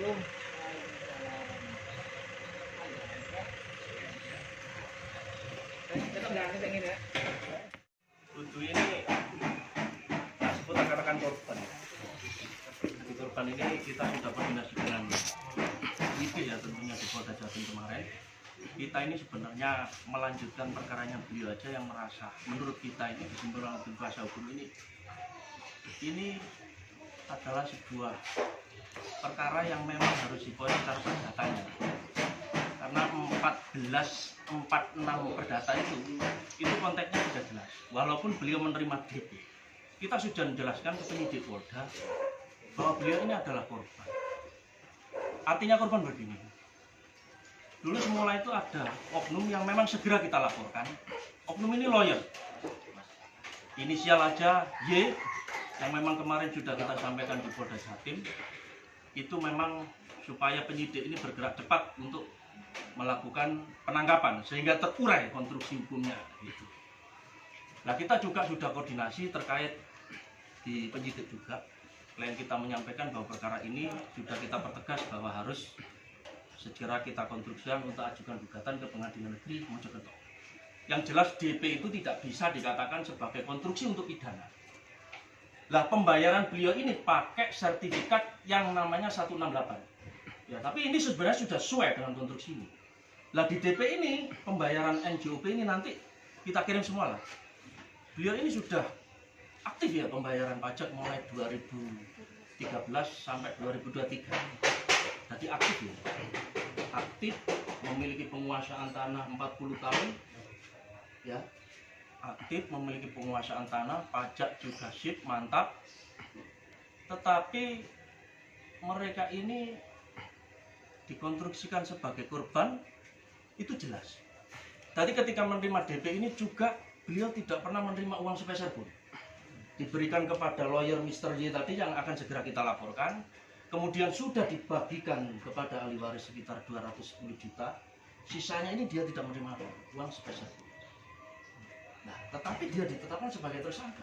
Untuk ini tak sebut rekan-rekan korban. Di korban ini kita sudah koordinasi dengan ID ya tentunya di Polda Jatim kemarin. Kita ini sebenarnya melanjutkan perkaranya beliau aja yang merasa menurut kita ini kesimpulan tim kuasa hukum ini adalah sebuah perkara yang memang harus dipoin secara perdatanya. Karena 1446 perdata itu konteksnya sudah jelas. Walaupun beliau menerima DP, kita sudah menjelaskan ke penyidik Polda bahwa beliau ini adalah korban. Artinya korban begini. Dulu semula itu ada oknum yang memang segera kita laporkan. Oknum ini lawyer. Inisial aja Y yang memang kemarin sudah kita sampaikan di Polda Jatim. Itu memang supaya penyidik ini bergerak cepat untuk melakukan penangkapan sehingga terurai konstruksi hukumnya gitu. Nah, kita juga sudah koordinasi terkait di penyidik juga. Klien kita menyampaikan bahwa perkara ini sudah kita pertegas bahwa harus segera kita konstruksikan untuk ajukan gugatan ke Pengadilan Negeri Mojokerto. Yang jelas DP itu tidak bisa dikatakan sebagai konstruksi untuk pidana. Lah, pembayaran beliau ini pakai sertifikat yang namanya 168. Ya, tapi ini sebenarnya sudah sesuai dengan konstruksi ini. Lah, di DP ini pembayaran NJOP ini nanti kita kirim semua lah. Beliau ini sudah aktif ya pembayaran pajak mulai 2013 sampai 2023. Jadi aktif ya. Aktif, memiliki penguasaan tanah 40 tahun. Ya. Aktif, memiliki penguasaan tanah, pajak juga sip, mantap. Tetapi mereka ini dikonstruksikan sebagai korban itu jelas. Tadi ketika menerima DP ini juga beliau tidak pernah menerima uang sepeser pun. Diberikan kepada lawyer Mr. Y tadi yang akan segera kita laporkan. Kemudian sudah dibagikan kepada ahli waris sekitar 210 juta. Sisanya ini dia tidak menerima uang sepeser pun. Nah, tetapi dia ditetapkan sebagai tersangka.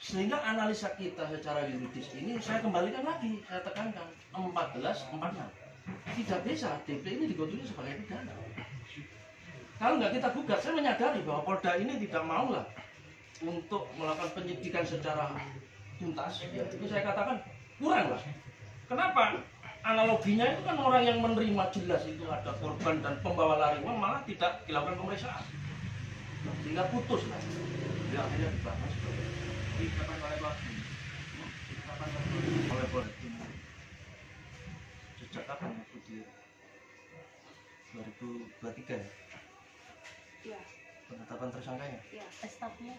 Sehingga analisa kita secara yuridis ini saya kembalikan lagi, saya tekankan 1446. Tidak bisa DP ini dikonstruksi sebagai pidana. Kalau nggak kita gugat, saya menyadari bahwa Polda ini tidak mau lah untuk melakukan penyidikan secara tuntas. Ya, itu saya katakan kurang lah. Kenapa? Analoginya itu kan orang yang menerima jelas itu ada korban dan pembawa lari uang malah tidak dilakukan pemeriksaan. Sehingga putus lah. Ya, akhirnya dibahas. Kapan oleh Polda? Sejak kapan itu di 2023 ya? Iya. Penetapan tersangkanya? Iya, stafnya.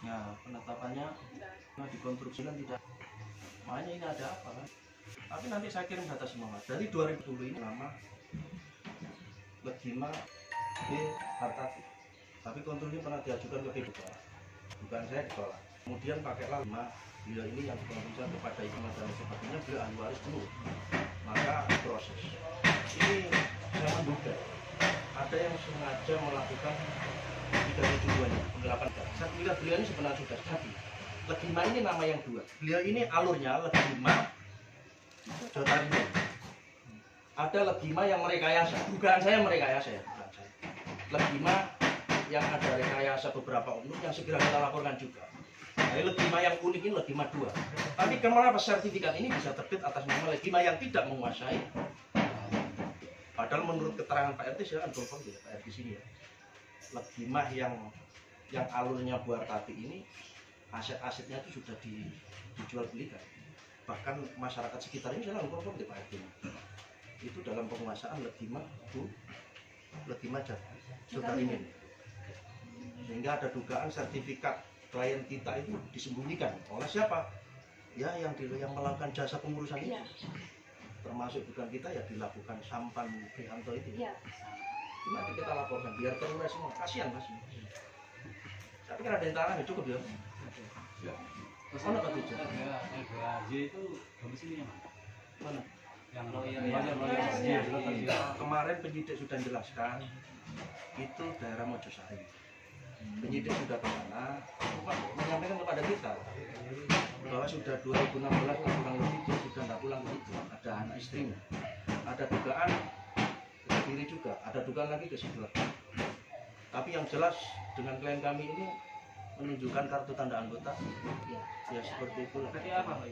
Ya, penetapannya nah dikonstruksikan tidak. Makanya ini ada apa kan? Tapi nanti saya kirim data semua. Dari 2010 ini lama Legima B Hartati. Tapi konstruksi pernah diajukan ke PBK. Bukan saya ditolak. Kemudian pakailah 5 beliau ini yang dikonstruksikan kepada Ikma dan sebagainya, beliau ahli waris dulu. Maka proses. Ini saya menduga ada yang sengaja melakukan 372-nya, penggelapan data. Saya melihat beliau ini sebenarnya sudah jadi. Legima ini nama yang dua. Beliau ini alurnya Legima Jotarimo. Ada Legima yang merekayasa. Dugaan saya merekayasa ya. Legima yang ada rekayasa beberapa oknum yang segera kita laporkan juga. Nah, Legima yang unik ini Legima 2. Tapi kenapa sertifikat ini bisa terbit atas nama Legima yang tidak menguasai? Padahal menurut keterangan Pak RT, saya kan telepon ya Pak RT sini ya. Legima yang alurnya Bu Hartati ini aset-asetnya itu sudah dijual belikan. Bahkan masyarakat sekitar ini saya langsung telepon di Pak RT. Itu dalam penguasaan Legima Bu Legima Jotarimo. Sehingga ada dugaan sertifikat klien kita itu disembunyikan oleh siapa? Ya yang melakukan jasa pengurusan ini. Termasuk bukan kita ya dilakukan Sampan Prihanto itu. Ya. Nanti kita laporkan biar terurai semua. Kasihan Mas. Tapi kan ada yang tangan ya cukup ya. Ya. Mana Pak Tujuh? LBAJ itu domisilinya mana? Yang kemarin penyidik sudah menjelaskan itu daerah Mojosari. Penyidik sudah ke sana menyampaikan kepada kita bahwa sudah 2016 kurang lebih dia sudah pindah pulang ke situ, ada anak istrinya, ada dugaan ke diri juga, ada dugaan lagi ke Sidoarjo. Tapi yang jelas dengan klien kami ini menunjukkan kartu tanda anggota, ya seperti itulah. Berarti apa Pak?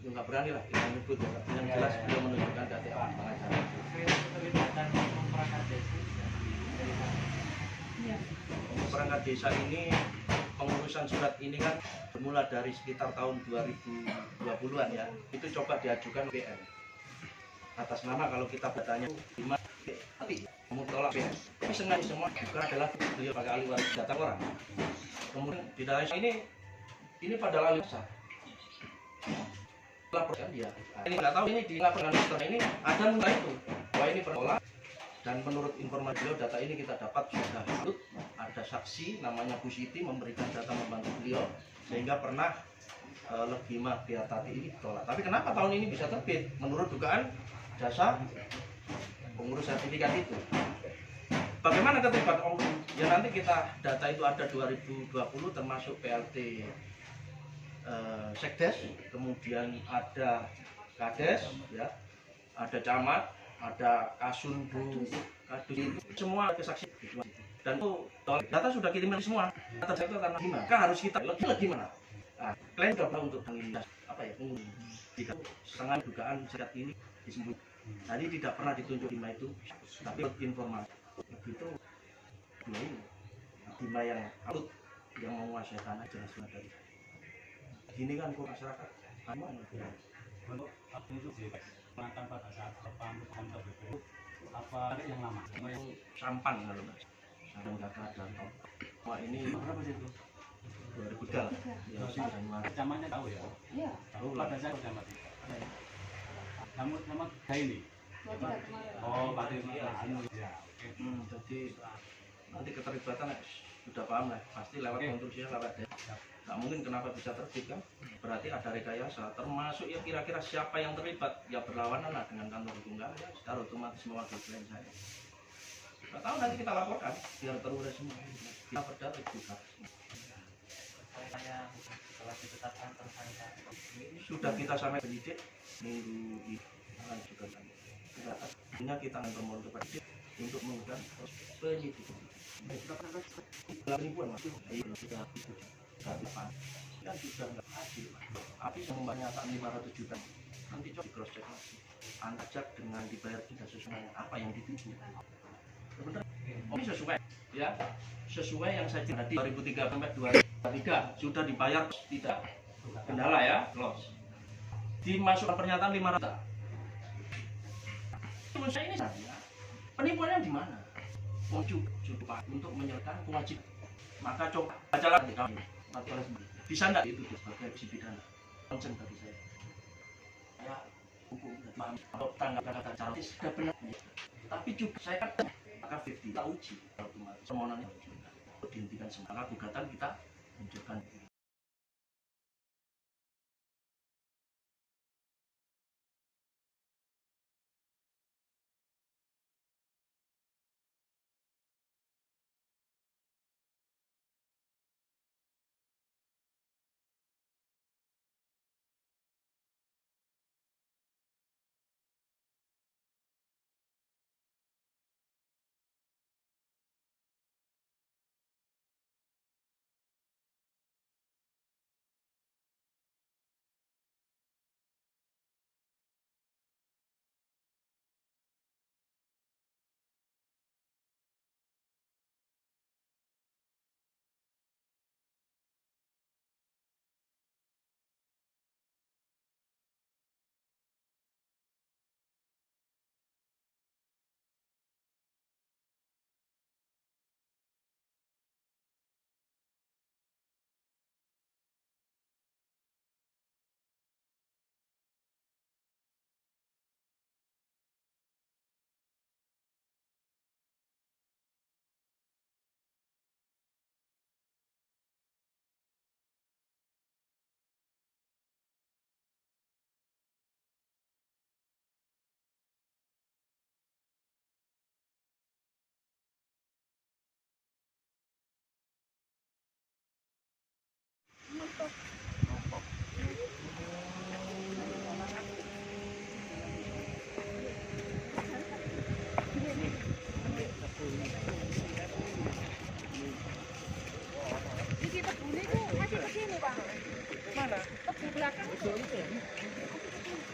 Ya nggak berani lah kita menyebut ya. Yang jelas beliau menunjukkan KTA pengacara. Keterlibatan perangkat desa. Perangkat desa ini pengurusan surat ini kan bermula dari sekitar tahun 2020-an ya. Itu coba diajukan PN atas nama kalau kita bertanya 5 tapi kamu tolak PN. Tapi sengaja semua juga adalah beliau pakai ahli waris data orang. Kemudian di dalam ini pada ahli waris laporkan dia. Ini nggak tahu ini dilaporkan setelah ini ada muncul itu bahwa ini penolak. Dan menurut informasi beliau, data ini kita dapat sudah valid. Ada saksi namanya Bu Siti memberikan data membantu beliau sehingga pernah legima Biatati ini ditolak. Tapi kenapa tahun ini bisa terbit? Menurut dugaan jasa pengurus sertifikat itu. Bagaimana keterlibatan Om? Ya nanti kita data itu ada 2020 termasuk PLT Sekdes, kemudian ada Kades, ya, ada camat, ada kasundu, kadus itu semua kesaksian dan itu data sudah kirim semua data itu karena gimana kan harus kita lagi gimana klien sudah untuk mengindas apa ya jika setengah dugaan sekat ini disebut tadi tidak pernah ditunjuk Bima itu tapi informasi begitu dua ini Bima yang alut yang menguasai tanah jelas dari gini kan kok masyarakat Untuk itu sih mantan pada saat kantor BPU apa yang lama? Yang sampan kalau nggak sampan kakak dan Tom. Wah ini Berapa sih itu? 2003 ya sudah Januari. Zamannya tahu ya? Iya. Tahu pada saat zaman itu. Kamu sama kayak ini? Oh, berarti anu ya. Oke. Jadi nanti keterlibatan sudah paham lah pasti lewat konstruksinya lewat deh. Nggak mungkin kenapa bisa terbit kan? Berarti ada rekayasa, termasuk ya kira-kira siapa yang terlibat ya berlawanan lah dengan kantor tunggal ya secara otomatis mewakili klien saya. Nggak tahu nanti kita laporkan biar terurus semua. Kita berdata juga. Setelah ditetapkan tersangka Sudah kita sampai penyidik minggu ini akan juga kami. Artinya kita akan bermohon kepada dia untuk mengundang penyidik. Ribuan mas, sudah kan sudah nggak adil. Tapi yang membayar 500 juta nanti coba cross check lagi. Anjak dengan dibayar tidak sesuai apa yang dituju. Sebenarnya ini sesuai ya, sesuai yang saya jadi 2003 sampai 2003 sudah dibayar tidak kendala ya, loss. Dimasukkan pernyataan 500 juta. Menurut saya ini saja penipuannya di mana? Coba untuk menyerahkan kewajiban. Maka coba bacalah di kami. Bisa enggak itu sebagai isi pidana? Konsen bagi saya. Saya hukum dan atau tanggapan kata cara sudah benar. Tapi juga saya kan maka 50 kita uji otomatis permohonannya dihentikan sementara gugatan kita menunjukkan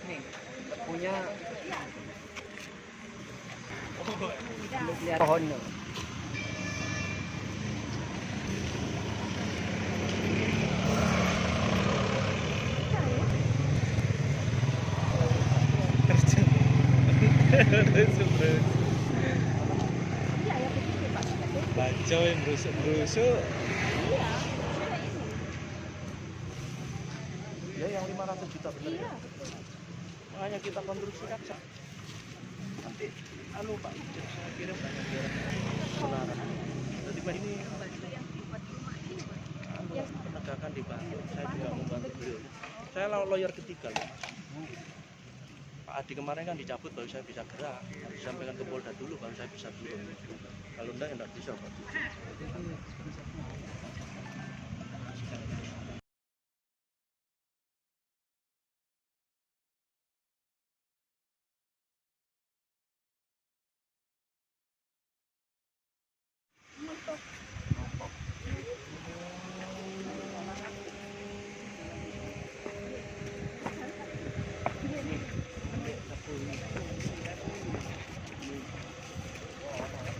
Nih, punya lihat pohon. Bacau yang berusuk-berusuk. Ya yang 500 juta bener ya. Makanya kita konstruksi kaca. Nanti Pak, saya kirim banyak saudara. Jadi Pak ini penegakan dibantu. Saya juga membantu beliau. Saya lawyer ketiga loh. Pak Adi kemarin kan dicabut baru saya bisa gerak. Disampaikan ke Polda dulu baru saya bisa turun. Kalau enggak bisa Pak.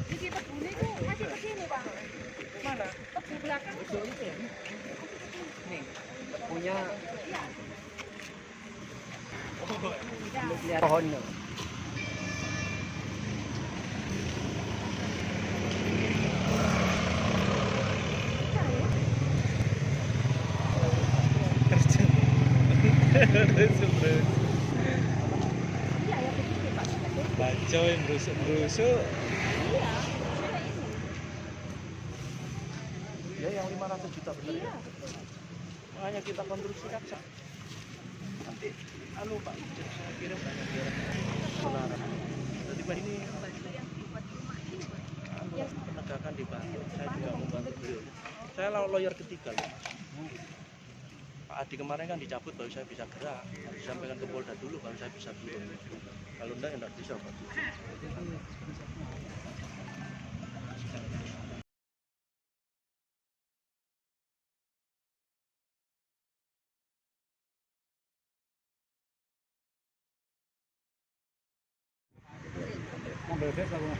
Ini tebune itu masih ke sini, Bang. Mana? Tebu belakang. Nih, punya Ya. lihat pohon. Iya, ya begini, Pak. Bacau yang berusuk-berusuk. Ya yang 500 juta bener ya. Makanya kita konstruksi kaca. Nanti Pak, saya kirim banyak saudara. Jadi Pak ini penegakan dibantu. Saya juga membantu beliau. Saya lawyer ketiga loh. Pak Adi kemarin kan dicabut baru saya bisa gerak. Disampaikan ke Polda dulu baru saya bisa turun. Kalau enggak bisa Pak. Mobil saya